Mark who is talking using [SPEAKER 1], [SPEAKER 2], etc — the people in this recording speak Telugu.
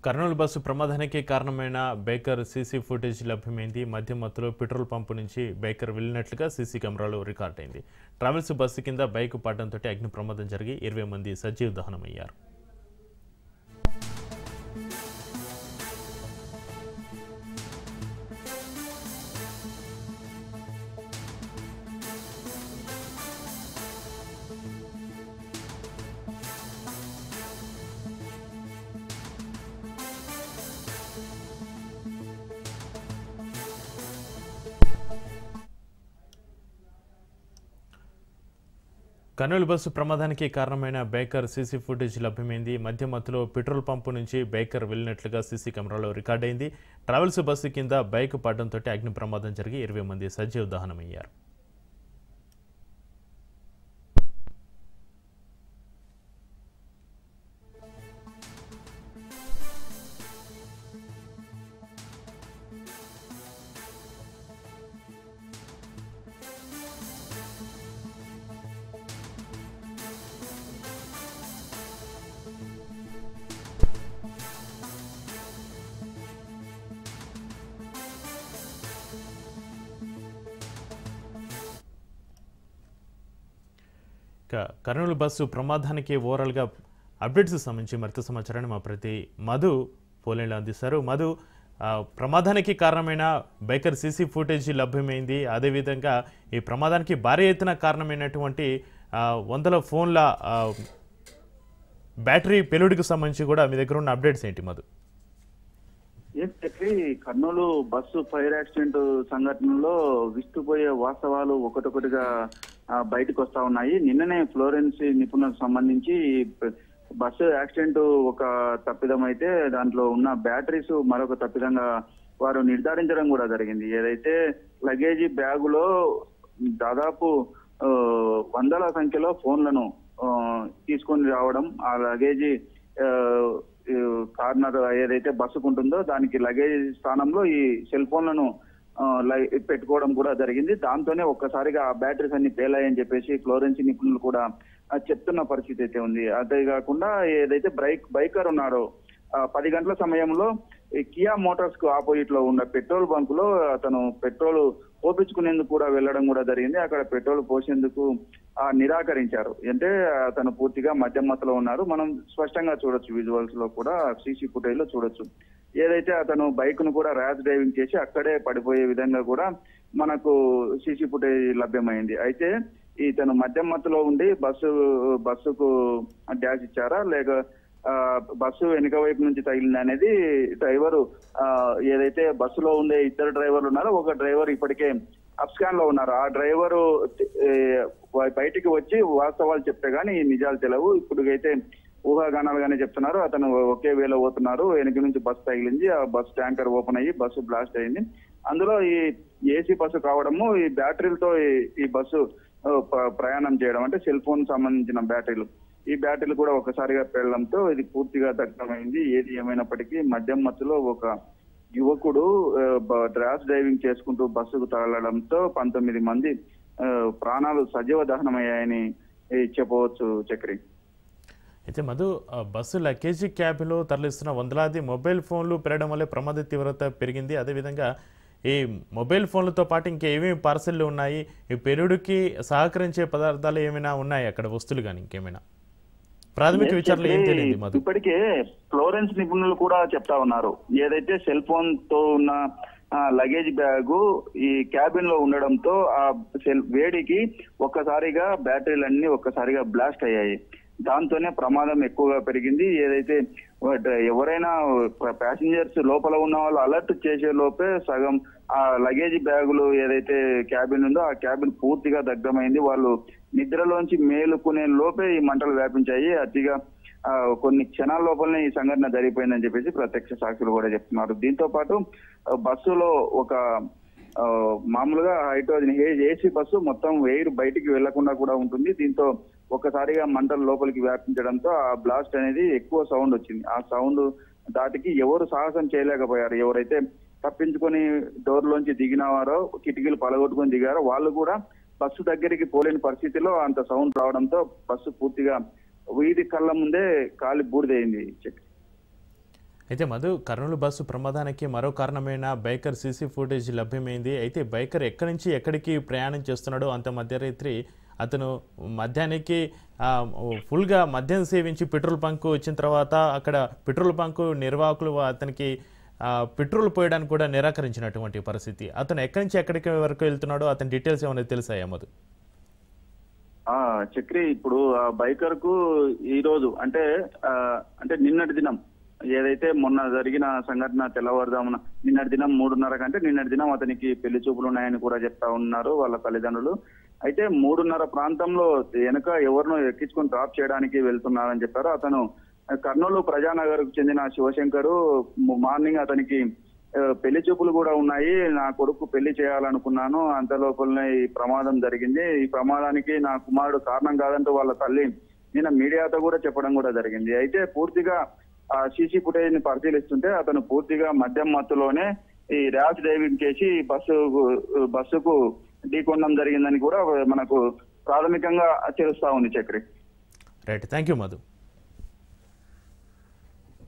[SPEAKER 1] కర్నూలు బస్సు ప్రమాదానికి కారణమైన బైకర్ సీసీ ఫుటేజ్ లభ్యమైంది. మద్యం మత్తులో పెట్రోల్ పంపు నుంచి బైకర్ వెళ్లినట్లుగా సీసీ కెమెరాలో రికార్డైంది. ట్రావెల్స్ బస్సు కింద బైక్ పడడంతో అగ్ని ప్రమాదం జరిగి 20 మంది సజీవ దహనమయ్యారు. కర్నూలు బస్సు ప్రమాదానికి కారణమైన బైకర్ సీసీ ఫుటేజ్ లభ్యమైంది. మద్యం మత్తులో పెట్రోల్ పంపు నుంచి బైకర్ వెళ్లినట్లుగా సీసీ కెమెరాలో రికార్డైంది. ట్రావెల్స్ బస్సు కింద బైక్ పడడంతో అగ్ని ప్రమాదం జరిగి 20 మంది సజీవ దహనమయ్యారు. కర్నూలు బస్సు ప్రమాదానికి ఓవరాల్గా అప్డేట్స్ సంబంధించి మరింత సమాచారాన్ని మా ప్రతి మధు ఫోన్లో అందిస్తారు. మధు, ప్రమాదానికి కారణమైన బైకర్ సీసీ ఫుటేజ్ లభ్యమైంది. అదేవిధంగా ఈ ప్రమాదానికి భారీ ఎత్తున కారణమైనటువంటి వందల ఫోన్ల బ్యాటరీ పెలుడికి సంబంధించి కూడా మీ దగ్గర ఉన్న అప్డేట్స్ ఏంటి Madhu?
[SPEAKER 2] Kurnool bus fire accident సంఘటనలో విస్తుపోయే వాస్తవాలు ఒకటొకటిగా బయటకు వస్తా ఉన్నాయి. నిన్ననే ఫ్లోరెన్స్ నిపుణులకు సంబంధించి బస్సు యాక్సిడెంట్ ఒక తప్పిదం అయితే దాంట్లో ఉన్న బ్యాటరీస్ మరొక తప్పిదంగా వారు నిర్ధారించడం కూడా జరిగింది. ఏదైతే లగేజీ బ్యాగులో దాదాపు వందల సంఖ్యలో ఫోన్లను తీసుకొని రావడం, ఆ లగేజీ కార్నర్ ఏదైతే బస్సుకు ఉంటుందో దానికి లగేజ్ స్థానంలో ఈ సెల్ ఫోన్లను పెట్టుకోవడం కూడా జరిగింది. దాంతోనే ఒక్కసారిగా ఆ బ్యాటరీస్ అన్ని పేలాయని చెప్పేసి ఫ్లోరెన్స్ నిపుణులు కూడా చెప్తున్న పరిస్థితి అయితే ఉంది. అంతేకాకుండా ఏదైతే బైకర్ ఉన్నారో 10 గంటల సమయంలో కియా మోటార్స్ కు ఆపోజిట్ లో ఉన్న పెట్రోల్ బంక్ లో అతను పెట్రోల్ పోపించుకునేందుకు కూడా వెళ్ళడం కూడా జరిగింది. అక్కడ పెట్రోల్ పోసేందుకు నిరాకరించారు. అంటే అతను పూర్తిగా మద్యం మత్తులో ఉన్నారు. మనం స్పష్టంగా చూడొచ్చు, విజువల్స్ లో కూడా సీసీ ఫుటేజ్ లో చూడొచ్చు. ఏదైతే అతను బైక్ ను కూడా ర్యాష్ డ్రైవింగ్ చేసి అక్కడే పడిపోయే విధంగా కూడా మనకు సీసీ ఫుటేజ్ లభ్యమైంది. అయితే ఇతను మద్యం మత్తులో ఉండి బస్సుకు డ్యాష్ ఇచ్చారా లేక బస్సు వెనుక వైపు నుంచి తగిలింది అనేది డ్రైవరు ఏదైతే బస్సులో ఉండే ఇద్దరు డ్రైవర్లు ఉన్నారో ఒక డ్రైవర్ ఇప్పటికే అప్స్కాన్ లో ఉన్నారు. ఆ డ్రైవరు బయటికి వచ్చి వాస్తవాలు చెప్తే గానీ ఈ నిజాలు తెలియవు. ఇప్పుడుకైతే ఊహాగానాలుగానే చెప్తున్నారు. అతను ఒకే వేలో పోతున్నారు, వెనక నుంచి బస్సు తగిలింది, ఆ బస్సు ట్యాంకర్ ఓపెన్ అయ్యి బస్సు బ్లాస్ట్ అయింది. అందులో ఈ ఏసీ బస్సు కావడము, ఈ బ్యాటరీలతో ఈ బస్సు ప్రయాణం చేయడం, అంటే సెల్ ఫోన్ సంబంధించిన బ్యాటరీలు, ఈ బ్యాటరీలు కూడా ఒకసారిగా పేలడంతో ఇది పూర్తిగా దగ్ధమైంది. ఏది ఏమైనప్పటికీ మద్యం మత్తులో ఒక యువకుడు ర్యాష్ డ్రైవింగ్ చేసుకుంటూ బస్సుకు తగలడంతో 19 మంది ప్రాణాలు సజీవ దహనమయ్యాయని చెప్పవచ్చు. చక్రి,
[SPEAKER 1] అయితే మధు, బస్సు లగేజీ క్యాబ్లో తరలిస్తున్న వందలాది మొబైల్ ఫోన్లు పెరగడం వల్లే ప్రమాద తీవ్రత పెరిగింది. అదేవిధంగా ఈ మొబైల్ ఫోన్లతో పాటు ఇంకేమేమి పార్సెల్లు ఉన్నాయి, ఈ పెరుగుడికి సహకరించే పదార్థాలు ఏమైనా ఉన్నాయి అక్కడ, వస్తువులు కానీ ఇంకేమైనా ప్రాథమిక విచారణలో ఏం తెలియదు మధు?
[SPEAKER 2] ఇప్పటికే ఫ్లోరెన్స్ నిపుణులు కూడా చెప్తా ఉన్నారు. ఏదైతే సెల్ ఫోన్ తో ఉన్న లగేజ్ బ్యాగు ఈ క్యాబిన్ లో ఉండడంతో ఆ వేడికి ఒక్కసారిగా బ్యాటరీలన్నీ ఒక్కసారిగా బ్లాస్ట్ అయ్యాయి. దాంతోనే ప్రమాదం ఎక్కువగా పెరిగింది. ఏదైతే ఎవరైనా ప్యాసింజర్స్ లోపల ఉన్న వాళ్ళు అలర్ట్ చేసే లోపే సగం ఆ లగేజ్ బ్యాగులు ఏదైతే క్యాబిన్ ఉందో ఆ క్యాబిన్ పూర్తిగా దగ్ధమైంది. వాళ్ళు నిద్రలోంచి మేలుకునే లోపే ఈ మంటలు వ్యాపించాయి. అతిగా కొన్ని క్షణాల లోపలనే ఈ సంఘటన జరిగిపోయిందని చెప్పేసి ప్రత్యక్ష సాక్షులు కూడా చెప్తున్నారు. దీంతో పాటు బస్సులో ఒక మామూలుగా హైడ్రోజన్ ఏసీ బస్సు మొత్తం ఎయిర్ బయటికి వెళ్లకుండా కూడా ఉంటుంది. దీంతో ఒక్కసారిగా మంటలు లోపలికి వ్యాపించడంతో ఆ బ్లాస్ట్ అనేది ఎక్కువ సౌండ్ వచ్చింది. ఆ సౌండ్ దాటికి ఎవరు సాహసం చేయలేకపోయారు. ఎవరైతే తప్పించుకొని డోర్లోంచి దిగిన వారో కిటికీలు పలగొట్టుకొని దిగారో వాళ్ళు కూడా బస్సు దగ్గరికి పోలేని పరిస్థితిలో అంత సౌండ్ రావడంతో బస్సు పూర్తిగా వీధి కళ్ళ ముందే కాలి బూడిదైంది.
[SPEAKER 1] అయితే మధు, కర్నూలు బస్సు ప్రమాదానికి మరో కారణమైన బైకర్ సీసీ ఫుటేజ్ లభ్యమైంది. అయితే బైకర్ ఎక్కడి నుంచి ఎక్కడికి ప్రయాణం చేస్తున్నాడో అంత మధ్యరాత్రి అతను మద్యానికి ఫుల్గా మద్యం సేవించి పెట్రోల్ బంకు వచ్చిన తర్వాత అక్కడ పెట్రోల్ బంకు నిర్వాహకులు అతనికి పెట్రోల్ పోయడానికి కూడా నిరాకరించినటువంటి పరిస్థితి. అతను ఎక్కడి నుంచి ఎక్కడికి వరకు వెళ్తున్నాడో అతని డీటెయిల్స్ ఏమైనా తెలుసాయా మధు?
[SPEAKER 2] చక్రి, ఇప్పుడు ఆ బైకర్ కు ఈ రోజు అంటే నిన్నటి దినం ఏదైతే మొన్న జరిగిన సంఘటన తెల్లవారుదామున నిన్నటి దినం 3:30 కంటే నిన్నటి దినం అతనికి పెళ్లి చూపులు ఉన్నాయని కూడా చెప్తా ఉన్నారు వాళ్ళ తల్లిదండ్రులు. అయితే 3:30 ప్రాంతంలో వెనక ఎవరినో ఎక్కించుకొని డ్రాప్ చేయడానికి వెళ్తున్నారని చెప్పారు. అతను కర్నూలు ప్రజానగర్ కు చెందిన శివశంకర్ మార్నింగ్ అతనికి పెళ్లి చూపులు కూడా ఉన్నాయి, నా కొడుకు పెళ్లి చేయాలనుకున్నాను, అంత లోపలనే ఈ ప్రమాదం జరిగింది, ఈ ప్రమాదానికి నా కుమారుడు కారణం కాదంటూ వాళ్ళ తల్లి నిన్న మీడియాతో కూడా చెప్పడం కూడా జరిగింది. అయితే పూర్తిగా ఆ సీసీ ఫుటేజ్ ని పరిశీలిస్తుంటే అతను పూర్తిగా మద్యం మత్తులోనే ఈ ర్యాష్ డ్రైవింగ్ చేసి బస్సుకు ఢీకొనడం జరిగిందని కూడా మనకు ప్రాథమికంగా తెలుస్తా ఉంది. Chakri,
[SPEAKER 1] right, thank you Madhu.